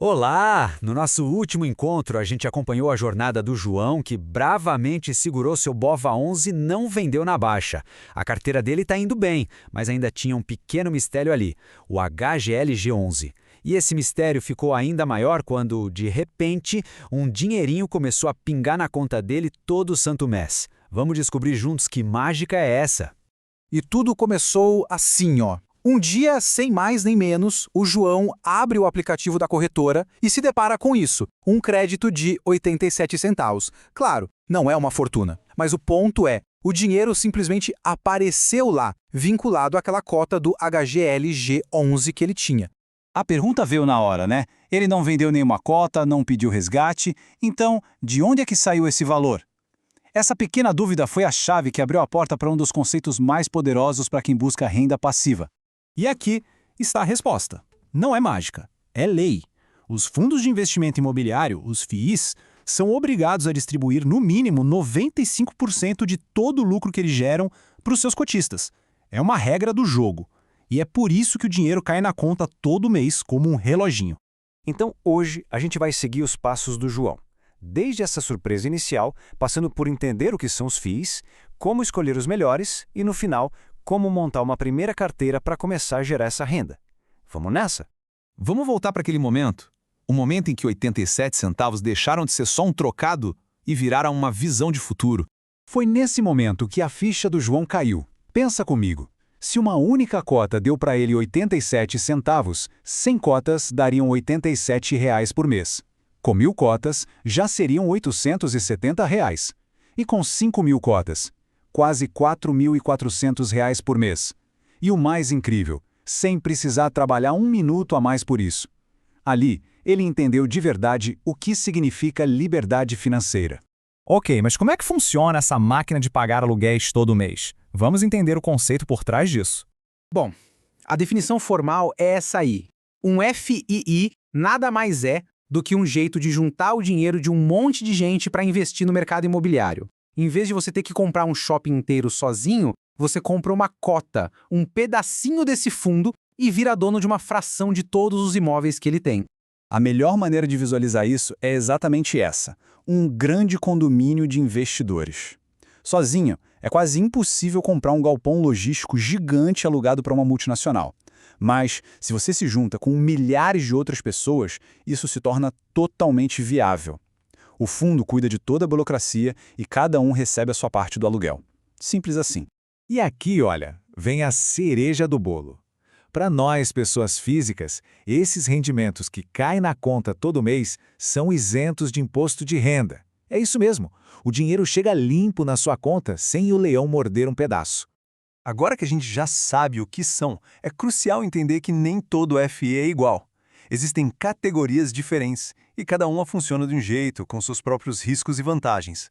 Olá! No nosso último encontro, a gente acompanhou a jornada do João, que bravamente segurou seu BOVA 11 e não vendeu na baixa. A carteira dele está indo bem, mas ainda tinha um pequeno mistério ali, o HGLG11. E esse mistério ficou ainda maior quando, de repente, um dinheirinho começou a pingar na conta dele todo santo mês. Vamos descobrir juntos que mágica é essa. E tudo começou assim, ó. Um dia, sem mais nem menos, o João abre o aplicativo da corretora e se depara com isso, um crédito de 87 centavos. Claro, não é uma fortuna, mas o ponto é, o dinheiro simplesmente apareceu lá, vinculado àquela cota do HGLG11 que ele tinha. A pergunta veio na hora, né? Ele não vendeu nenhuma cota, não pediu resgate, então, de onde é que saiu esse valor? Essa pequena dúvida foi a chave que abriu a porta para um dos conceitos mais poderosos para quem busca renda passiva. E aqui está a resposta. Não é mágica, é lei. Os fundos de investimento imobiliário, os FIIs, são obrigados a distribuir no mínimo 95% de todo o lucro que eles geram para os seus cotistas. É uma regra do jogo. E é por isso que o dinheiro cai na conta todo mês como um reloginho. Então, hoje, a gente vai seguir os passos do João. Desde essa surpresa inicial, passando por entender o que são os FIIs, como escolher os melhores e, no final, como montar uma primeira carteira para começar a gerar essa renda. Vamos nessa? Vamos voltar para aquele momento? O momento em que 87 centavos deixaram de ser só um trocado e viraram uma visão de futuro. Foi nesse momento que a ficha do João caiu. Pensa comigo. Se uma única cota deu para ele 87 centavos, 100 cotas dariam R$ 87 reais por mês. Com 1.000 cotas, já seriam R$ 870 reais. E com 5.000 cotas, quase R$ 4.400 reais por mês. E o mais incrível, sem precisar trabalhar um minuto a mais por isso. Ali, ele entendeu de verdade o que significa liberdade financeira. Ok, mas como é que funciona essa máquina de pagar aluguéis todo mês? Vamos entender o conceito por trás disso. Bom, a definição formal é essa aí. Um FII nada mais é do que um jeito de juntar o dinheiro de um monte de gente para investir no mercado imobiliário. Em vez de você ter que comprar um shopping inteiro sozinho, você compra uma cota, um pedacinho desse fundo e vira dono de uma fração de todos os imóveis que ele tem. A melhor maneira de visualizar isso é exatamente essa: um grande condomínio de investidores. Sozinho, é quase impossível comprar um galpão logístico gigante alugado para uma multinacional. Mas, se você se junta com milhares de outras pessoas, isso se torna totalmente viável. O fundo cuida de toda a burocracia e cada um recebe a sua parte do aluguel. Simples assim. E aqui, olha, vem a cereja do bolo. Para nós, pessoas físicas, esses rendimentos que caem na conta todo mês são isentos de imposto de renda. É isso mesmo, o dinheiro chega limpo na sua conta sem o leão morder um pedaço. Agora que a gente já sabe o que são, é crucial entender que nem todo FII é igual. Existem categorias diferentes e cada uma funciona de um jeito, com seus próprios riscos e vantagens.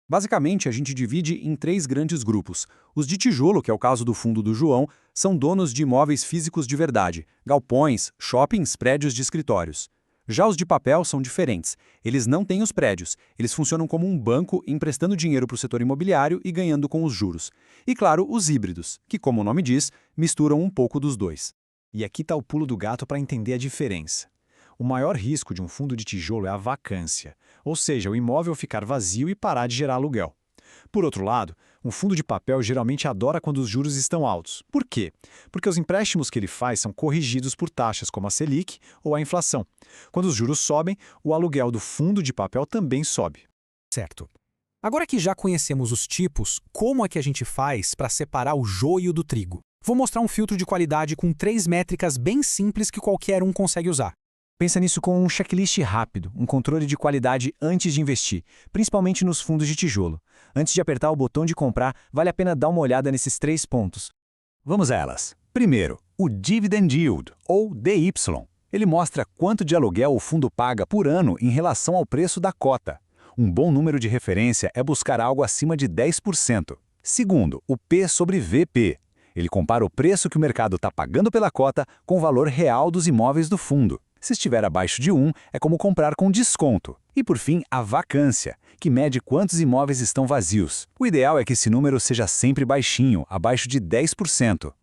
Basicamente, a gente divide em 3 grandes grupos. Os de tijolo, que é o caso do fundo do João, são donos de imóveis físicos de verdade, galpões, shoppings, prédios de escritórios. Já os de papel são diferentes. Eles não têm os prédios, eles funcionam como um banco emprestando dinheiro para o setor imobiliário e ganhando com os juros. E claro, os híbridos, que como o nome diz, misturam um pouco dos dois. E aqui está o pulo do gato para entender a diferença. O maior risco de um fundo de tijolo é a vacância, ou seja, o imóvel ficar vazio e parar de gerar aluguel. Por outro lado, um fundo de papel geralmente adora quando os juros estão altos. Por quê? Porque os empréstimos que ele faz são corrigidos por taxas como a Selic ou a inflação. Quando os juros sobem, o aluguel do fundo de papel também sobe. Certo. Agora que já conhecemos os tipos, como é que a gente faz para separar o joio do trigo? Vou mostrar um filtro de qualidade com 3 métricas bem simples que qualquer um consegue usar. Pensa nisso com um checklist rápido, um controle de qualidade antes de investir, principalmente nos fundos de tijolo. Antes de apertar o botão de comprar, vale a pena dar uma olhada nesses 3 pontos. Vamos a elas. Primeiro, o Dividend Yield, ou DY. Ele mostra quanto de aluguel o fundo paga por ano em relação ao preço da cota. Um bom número de referência é buscar algo acima de 10%. Segundo, o P sobre VP. Ele compara o preço que o mercado está pagando pela cota com o valor real dos imóveis do fundo. Se estiver abaixo de 1, é como comprar com desconto. E por fim, a vacância, que mede quantos imóveis estão vazios. O ideal é que esse número seja sempre baixinho, abaixo de 10%.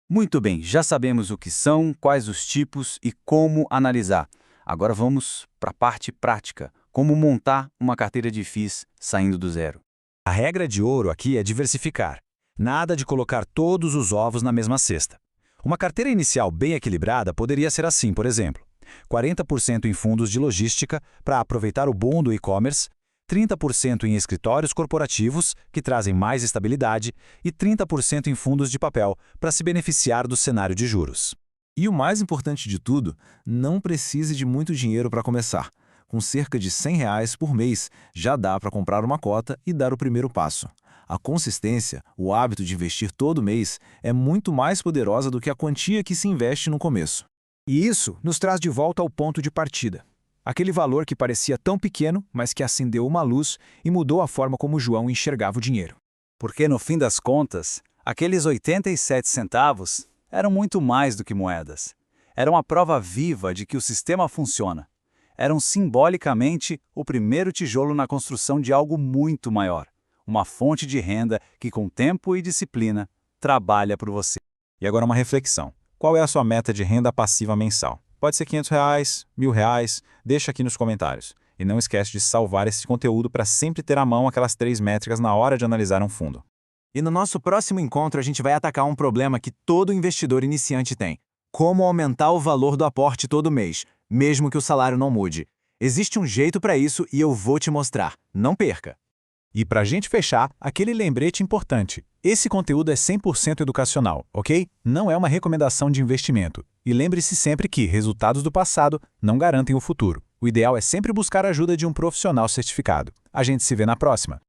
Muito bem, já sabemos o que são, quais os tipos e como analisar. Agora vamos para a parte prática, como montar uma carteira de FIIs saindo do zero. A regra de ouro aqui é diversificar. Nada de colocar todos os ovos na mesma cesta. Uma carteira inicial bem equilibrada poderia ser assim, por exemplo: 40% em fundos de logística para aproveitar o boom do e-commerce, 30% em escritórios corporativos, que trazem mais estabilidade, e 30% em fundos de papel, para se beneficiar do cenário de juros. E o mais importante de tudo, não precise de muito dinheiro para começar. Com cerca de R$100 por mês, já dá para comprar uma cota e dar o primeiro passo. A consistência, o hábito de investir todo mês, é muito mais poderosa do que a quantia que se investe no começo. E isso nos traz de volta ao ponto de partida. Aquele valor que parecia tão pequeno, mas que acendeu uma luz e mudou a forma como João enxergava o dinheiro. Porque, no fim das contas, aqueles 87 centavos eram muito mais do que moedas. Eram a prova viva de que o sistema funciona. Eram simbolicamente o primeiro tijolo na construção de algo muito maior. Uma fonte de renda que, com tempo e disciplina, trabalha por você. E agora uma reflexão. Qual é a sua meta de renda passiva mensal? Pode ser R$500, R$1.000, deixa aqui nos comentários. E não esquece de salvar esse conteúdo para sempre ter à mão aquelas 3 métricas na hora de analisar um fundo. E no nosso próximo encontro a gente vai atacar um problema que todo investidor iniciante tem: como aumentar o valor do aporte todo mês, mesmo que o salário não mude. Existe um jeito para isso e eu vou te mostrar. Não perca! E para a gente fechar, aquele lembrete importante. Esse conteúdo é 100% educacional, ok? Não é uma recomendação de investimento. E lembre-se sempre que resultados do passado não garantem o futuro. O ideal é sempre buscar a ajuda de um profissional certificado. A gente se vê na próxima.